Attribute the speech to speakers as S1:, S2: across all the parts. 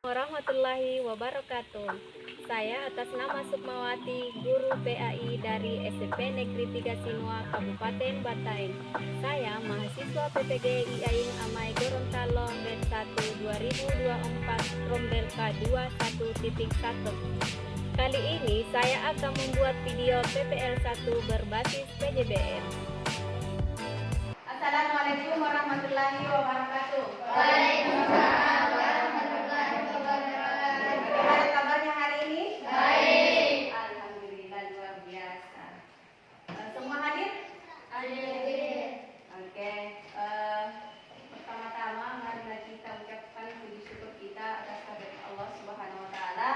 S1: Warahmatullahi wabarakatuh. Saya atas nama Sukmawati, guru PAI dari SMP Negeri 3 Sinua, Kabupaten Bataeng. Saya mahasiswa PPG Aing Amai Gorontalo batch 1 2024 Rombel K21.1. Kali ini saya akan membuat video PPL 1 berbasis PJBL. Assalamualaikum warahmatullahi wabarakatuh. Waalaikumsalam. Pertama-tama marilah kita ucapkan puji syukur kita atas kehadirat Allah Subhanahu wa taala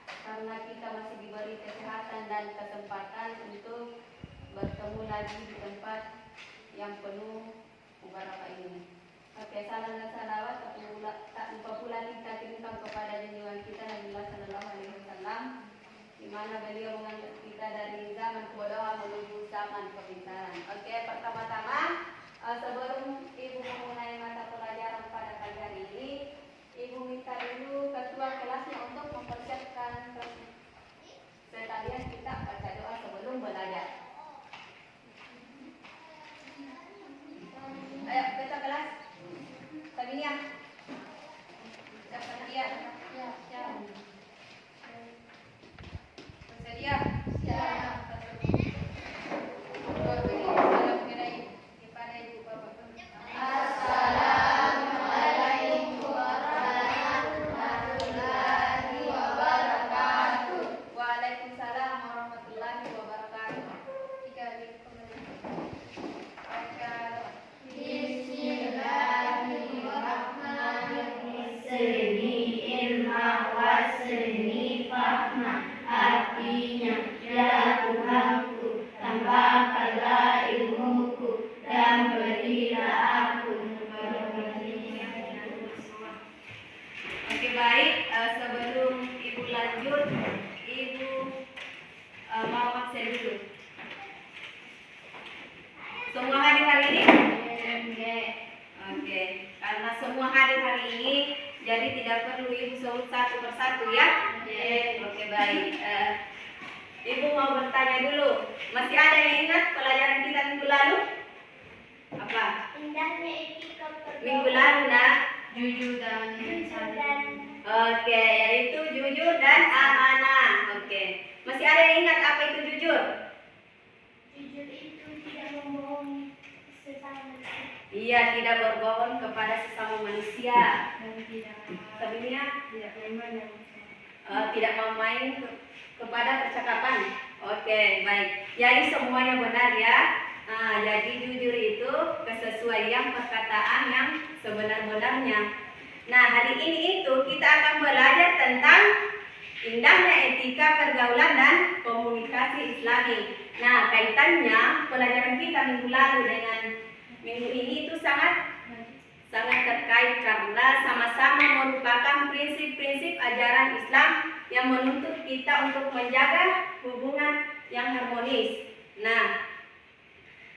S1: karena kita masih diberi kesehatan dan kesempatan untuk bertemu lagi di tempat yang penuh mubarakah ini. Oke, salam dan salawat tak lupa pula kita kirimkan kepada junjungan kita Nabi Sallallahu Alaihi Wasallam, di mana beliau mengangkat kita dari zaman kebodohan menuju zaman kepintaran. Oke, pertama-tama sebelum Ibu memulai mata pelajaran pada pagi hari ini, Ibu minta dulu ketua kelasnya untuk mempersiapkan sekalian kita baca doa sebelum belajar. Ayo, ketua kelas. Sabinia. Siapkan dia. Siap. Bersedia? Siap.
S2: Artinya, ya Tuhanku, tambahkanlah ilmuku dan berilah aku
S1: Oke, baik, sebelum Ibu lanjut, Ibu mau absen dulu. Semua hadir hari ini? Oke, karena semua hadir hari ini, jadi tidak perlu Ibu sebut satu persatu ya? Oke, baik. Ibu mau bertanya dulu, masih ada yang ingat pelajaran kita minggu lalu? Apa?
S2: Indahnya etika pergaulan.
S1: Minggu lalu nak?
S2: Jujur dan
S1: Oke, yaitu jujur dan amanah. Oke, masih ada yang ingat apa itu jujur?
S2: Jujur itu tidak membohongi sesama manusia.
S1: Iya, tidak berbohong kepada sesama manusia.
S2: Dan
S1: Sebenarnya
S2: tidak
S1: tidak mau main kepada percakapan. Oke, baik. Jadi semuanya benar ya. Jadi jujur itu kesesuaian perkataan yang sebenar-benarnya. Nah, hari ini itu kita akan belajar tentang indahnya etika pergaulan dan komunikasi Islami. Nah, kaitannya pelajaran kita minggu lalu dengan minggu ini itu sangat terkait karena sama-sama merupakan prinsip-prinsip ajaran Islam yang menuntut kita untuk menjaga hubungan yang harmonis. Nah,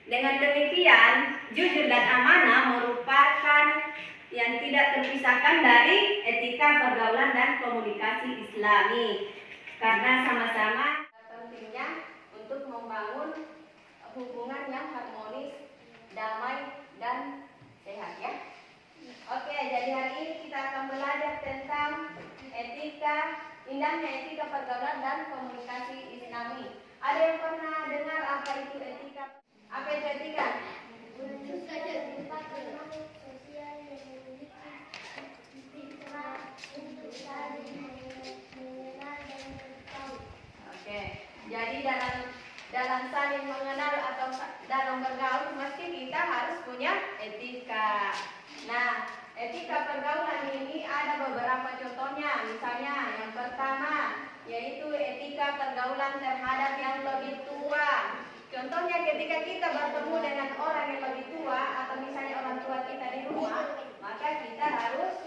S1: dengan demikian, jujur dan amanah merupakan yang tidak terpisahkan dari etika pergaulan dan komunikasi Islami. Karena sama-sama pentingnya untuk membangun hubungan yang harmonis, damai, dan sehat ya. Oke, jadi hari ini kita akan belajar tentang indahnya etika pergaulan dan komunikasi Islami. Ada yang pernah dengar apa itu etika? Apa itu etika?
S2: saja tempat sosial yang memiliki fitrah untuk saling mengenal dan bertahu.
S1: Oke, jadi dalam saling mengenal atau dalam bergaul mesti kita harus punya etika. Nah, etika pergaulan ini ada beberapa contohnya. Misalnya yang pertama yaitu etika pergaulan terhadap yang lebih tua. Contohnya ketika kita bertemu dengan orang yang lebih tua atau misalnya orang tua kita di rumah, maka kita harus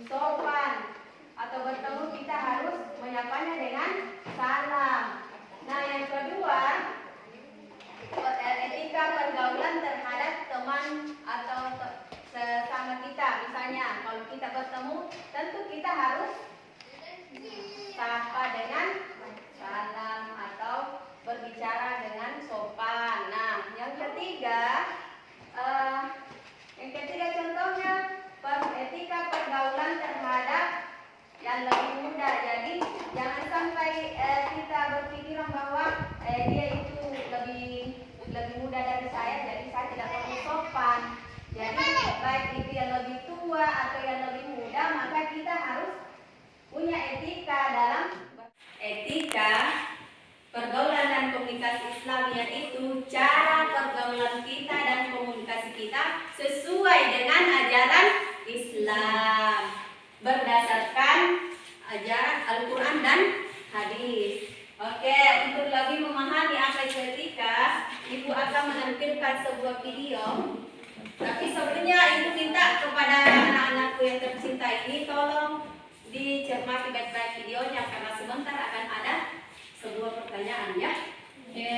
S1: sopan, atau bertemu kita harus menyapanya dengan salam. Nah, yang kedua, etika pergaulan terhadap teman atau sesama kita. Misalnya kalau kita bertemu, tentu kita harus Islam berdasarkan ajaran Al-Quran dan hadis. Oke, untuk lebih memahami apa itu etika, Ibu akan menampilkan sebuah video. Tapi sebelumnya Ibu minta kepada anak-anakku yang tercinta ini tolong dicermati baik-baik videonya karena sebentar akan ada sebuah pertanyaan ya. Oke.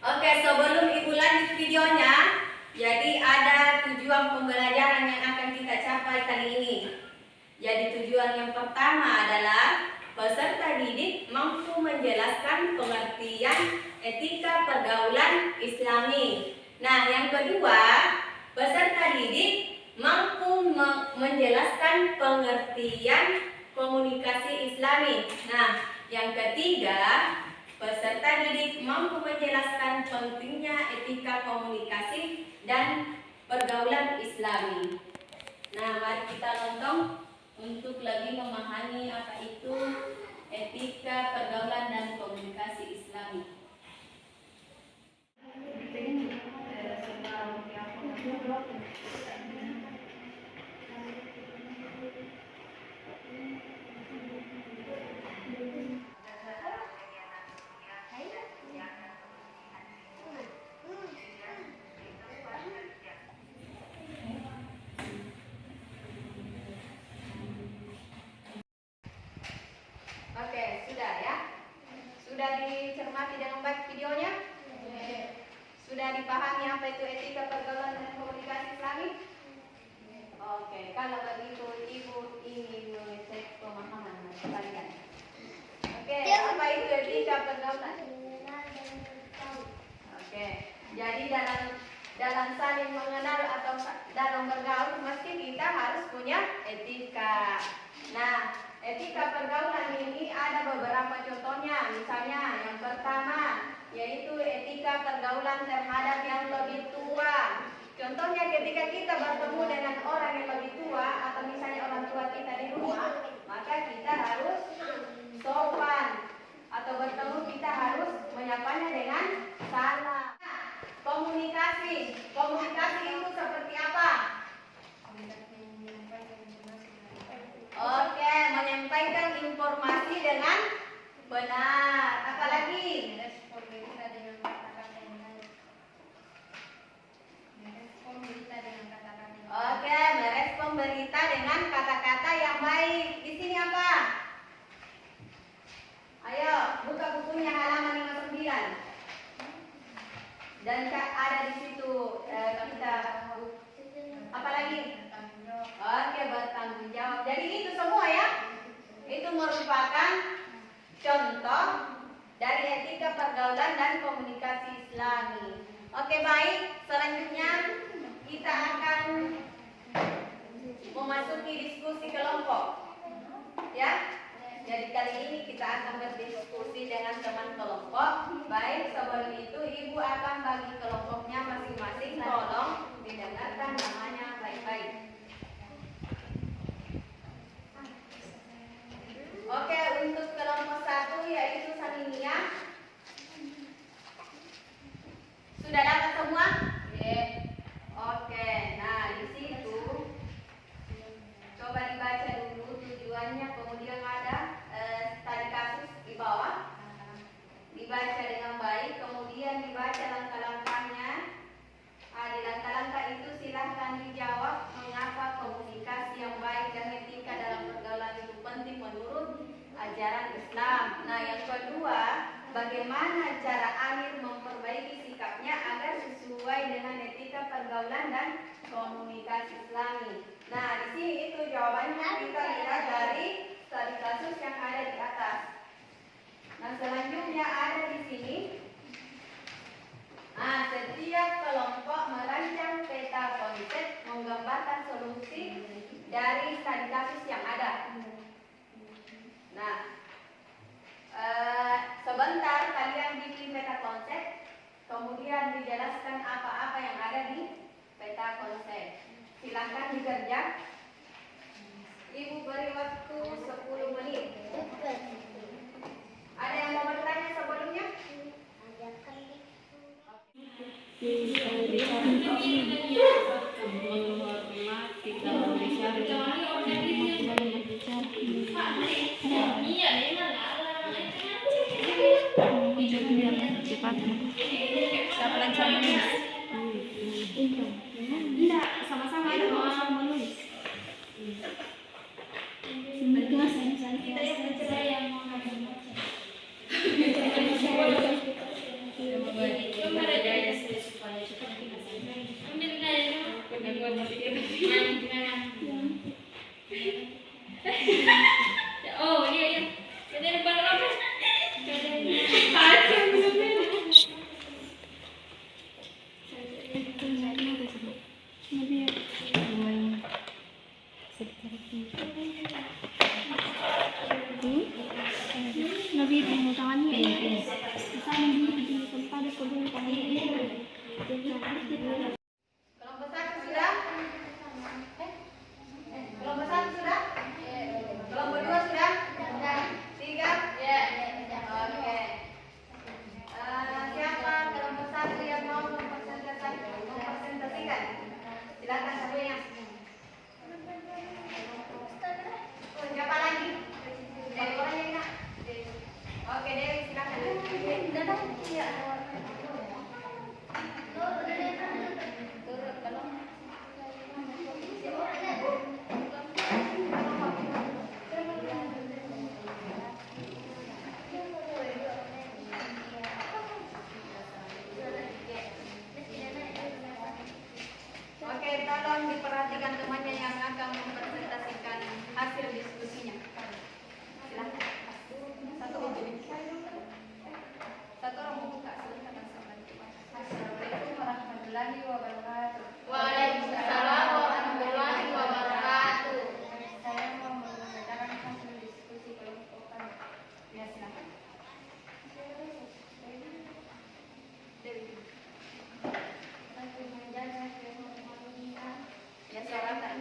S1: Oke, sebelum Ibu lanjut videonya, jadi ada tujuan pembelajaran yang akan kita capai kali ini. Jadi tujuan yang pertama adalah peserta didik mampu menjelaskan pengertian etika pergaulan Islami. Nah, yang kedua, peserta didik mampu menjelaskan pengertian komunikasi Islami. Nah, yang ketiga, peserta didik mampu menjelaskan pentingnya etika komunikasi dan pergaulan Islami. Nah, mari kita nonton untuk lebih memahami apa itu etika pergaulan dan komunikasi Islami. Oke, sudah ya? Sudah dicermati dengan baik videonya? Sudah dipahami apa itu etika pergaulan dan komunikasi Islami? Oke, kalau begitu Ibu ingin mengecek pemahaman kalian. Oke, apa itu etika pergaulan? Oke, jadi dalam saling mengenal atau dalam bergaul mesti kita harus punya etika. Nah, etika pergaulan ini ada beberapa contohnya. Misalnya yang pertama yaitu etika pergaulan terhadap yang lebih tua. Contohnya ketika kita bertemu dengan orang yang lebih tua atau misalnya orang tua kita di rumah, maka kita harus sopan atau bertemu kita harus menyapanya dengan salam. Komunikasi itu seperti apa? Oke, menyampaikan informasi dengan benar. Apalagi? Oke, merespon berita dengan kata-kata yang baik. Di sini apa? Ayo, buka bukunya halaman 59. Dan ada di situ kita apa lagi? Oke, bertanggung jawab. Jadi itu semua ya. Itu merupakan contoh dari etika pergaulan dan komunikasi Islami. Oke, baik. Selanjutnya kita akan memasuki diskusi kelompok. Ya. Jadi kali ini kita akan berdiskusi dengan teman kelompok. Baik, sebelum itu Ibu akan bagi kelompoknya masing-masing. Tolong didengarkan namanya baik-baik. Oke, untuk kelompok 1 yaitu Saminia. Sudah dapat semua? Oke, nah di situ coba dibaca dulu tujuannya, kemudian ada tadi kasus di bawah. Dibaca dengan baik, kemudian dibaca langkah-langkahnya. Di langkah-langkah itu silahkan dijawab mengapa komunikasi yang baik dan etika dalam pergaulan itu penting menurut ajaran Islam. Nah, yang kedua, bagaimana cara Amir memperbaiki sikapnya agar sesuai dengan etika pergaulan dan komunikasi Islami. Nah, di sini itu jawabannya kita lihat dari studi kasus yang ada di atas. Nah, selanjutnya ada di sini. Nah, setiap kelompok merancang peta konsep menggambarkan solusi dari studi kasus yang ada. Nah, sebentar kalian bikin peta konsep, kemudian dijelaskan apa-apa yang ada di peta konsep. Silakan dikerja. Ibu beri waktu 10 menit. Ada yang mau bertanya sebelumnya?
S2: Ajarkan di
S3: menghormati kalau bicara
S1: Siapa lancar menulis? Tidak, sama-sama ada mau menulis. Kita yang mencoba yang mau membaca.
S3: Oh iya iya. Jadi depan apa?
S2: Nabi mau tangannya sana di tempat ada kodong tangannya
S1: Kelompok satu sudah? Kelompok satu sudah? Kelompok dua sudah? Tiga? Oke. Siapa kelompok satu yang mau mempresentasikan? Silakan satunya. Siapa lagi? Dari orang yang nak? Oke, Dewi silakan. Turut kalau. Oke, tolong diperhatikan temannya yang akan mempresentasikan hasil diskusinya. Silakan. Satu orang membuka. Silakan. Assalamualaikum warahmatullahi wabarakatuh.
S3: Waalaikumsalam warahmatullahi wabarakatuh.
S1: Saya mau membacakan hasil diskusi kelompok kami. Ya, silakan. Dewi. Ya, silakan.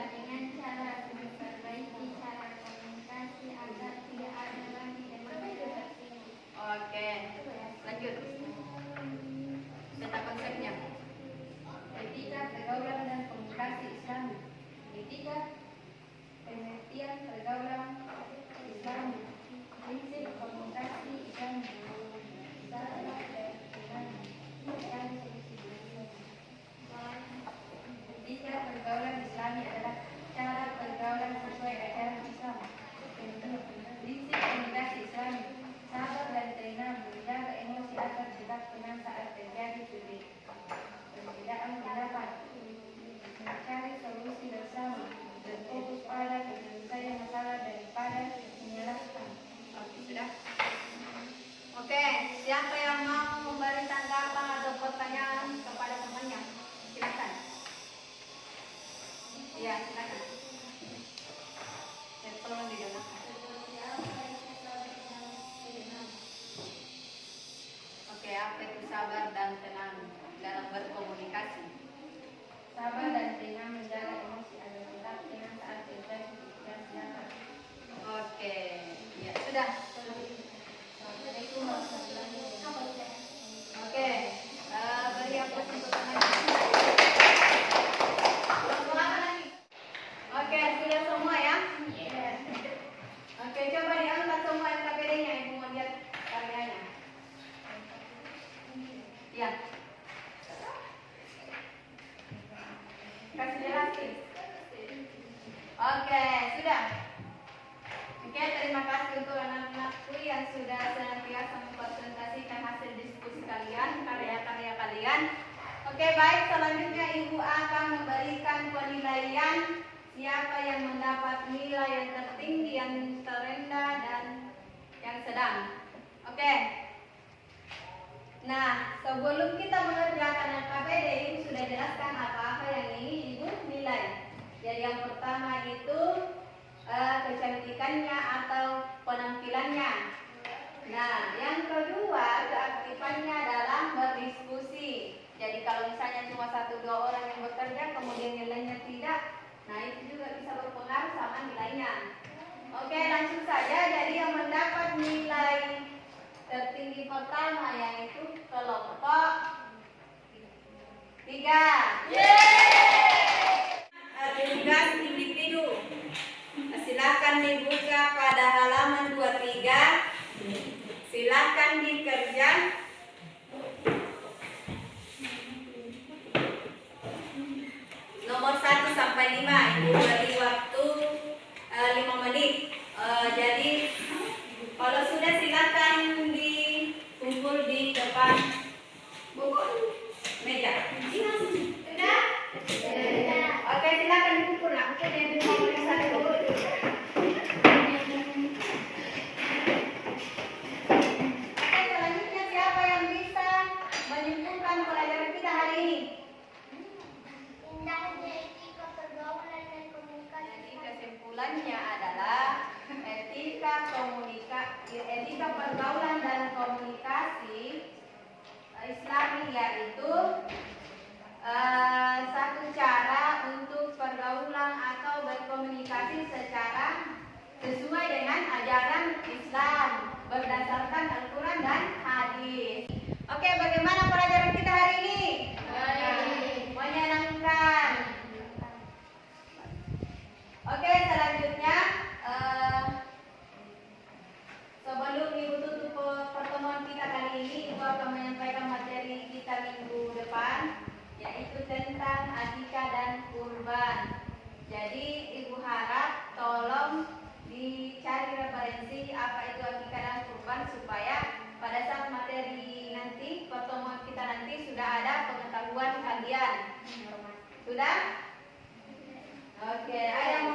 S2: Dengan cara memperbaiki cara komunikasi agar tidak ada lagi demonstrasi.
S1: Oke, lanjut. Peta konsepnya. Etika, pergaulan dan komunikasi Islami. Etika, pengertian pergaulan Islami. Prinsip komunikasi Islami. Cara berperilaku. Etika pergaulan Islami adalah cara pergaulan sesuai ajaran Islam. Prinsip komunikasi Islami. Sabar dan tenang, menjaga emosi agar tidak tenang saat terjadi perbedaan pendapat, mencari solusi bersama, berfokus pada penyelesaian masalah daripada menyalahkan. Oke, sudah. Oke, siapa yang mau memberi tanggapan atau pertanyaan kepada temannya? Silakan. Iya, silakan. Tolong di dalam. Oke, apa itu sabar dan tenang dalam berkomunikasi? Sabar dan tenang menjaga emosi agar tidak tenang saat terjadi perselisihan. Oke, ya sudah. Assalamualaikum warahmatullahi wabarakatuh. Oke, beri aplaus untuk teman-teman. Kelompok apa lagi? Oke, sudah semua ya? Oke, coba diangkat semua LKPD-nya, Ibu mau lihat karyanya. Ya. Kasih jelasin. Oke, sudah. Oke, terima kasih untuk anak-anakku yang sudah senantiasa mempresentasikan hasil diskusi kalian, karya-karya kalian. Oke, baik. Selanjutnya Ibu akan memberikan penilaian siapa yang mendapat nilai yang tertinggi, yang terendah, dan yang sedang. Oke. Nah, sebelum kita mengerjakan LKPD, Ibu sudah jelaskan apa-apa yang ingin Ibu nilai. Jadi yang pertama itu kecantikannya atau penampilannya. Nah, yang kedua keaktifannya dalam berdiskusi. Jadi kalau misalnya cuma 1-2 orang yang bekerja, kemudian nilainya tidak, Nah, itu juga bisa berpengaruh sama nilainya. Oke, langsung saja. Jadi yang mendapat nilai tertinggi pertama yaitu kelompok 3. Tugas individu. Silakan dibuka pada halaman 23. Silakan dikerjakan. Nomor 1 sampai 5. Ibu beri waktu 5 menit. Jadi kalau sudah silakan dikumpul di depan buku meja. Sudah? Oke, silakan dikumpul. Nah, mungkin yang mau periksa dulu. Oke, selanjutnya siapa yang bisa menyimpulkan pelajaran kita hari ini? Jadi kesimpulannya adalah etika pergaulan dan komunikasi Islami yaitu satu cara untuk pergaulan atau berkomunikasi secara sesuai dengan ajaran Islam berdasarkan Al-Quran dan hadis. Oke, bagaimana pelajaran kita hari ini? Menyenangkan. Oke, selanjutnya sebelum Ibu tutup pertemuan kita kali ini, Ibu akan menyampaikan materi kita minggu depan, yaitu tentang akikah dan kurban. Jadi Ibu harap tolong dicari referensi apa itu akikah dan kurban supaya pada saat materi nanti, pertemuan kita nanti sudah ada pengetahuan kalian. Sudah? Oke, ada yang